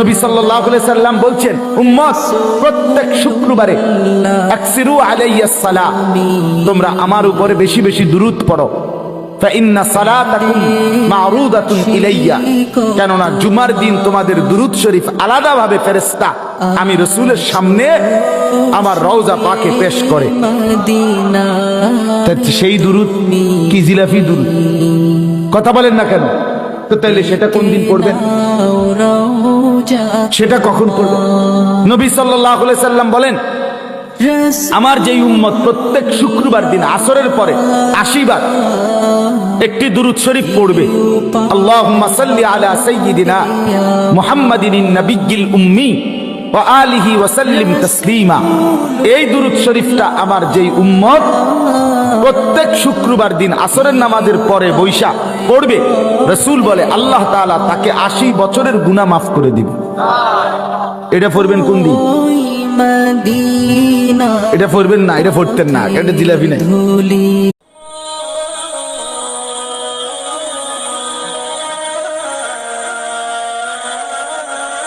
নবী সাল্লাল্লাহু আলাইহি সাল্লাম বলছেন, উম্মত প্রত্যেক শুক্রবারে আকসিরু আলাইয়াস সালাহ, তোমরা আমার উপরে বেশি বেশি দুরূদ পড়ো। ফাইন্না সালাতাকুম মা'রুদাতুন ইলাইয়া, কেননা জুমার দিন তোমাদের দুরূদ শরীফ আলাদাভাবে ফেরেশতা আমি রাসূলের সামনে আমার রওজা পাকে পেশ করে। সেই দুরূদ কি জিলাফি দুরূদ? কথা বলেন না কেন? তো তাইলে সেটা কোন দিন পড়বেন? সেটা কখন পড়বেন? নবী সাল্লাল্লাহু আলাইহি সাল্লাম বলেন, আমার যেই উম্মত প্রত্যেক শুক্রবার দিন আসরের পরে 80 বার একটি দুরূদ শরীফ পড়বে, আল্লাহুম্মা সাল্লি আলা সাইয়্যিদিনা মুহাম্মাদিন নাবিয়্যিল উম্মি ওয়া আলিহি ওয়া সাল্লিম তাসলিমা, এই দুরূদ শরীফটা আমার যেই উম্মত প্রত্যেক শুক্রবার দিন আসরের নামাজের পরে বৈশা পড়বে, রাসূল বলে আল্লাহ তাআলা তাকে 80 বছরের গুনাহ মাফ করে দিবে। এটা পড়বেন কোন দিন? এটা পড়বেন না, এটা পড়তেন না, এটা জিলাপি নাই।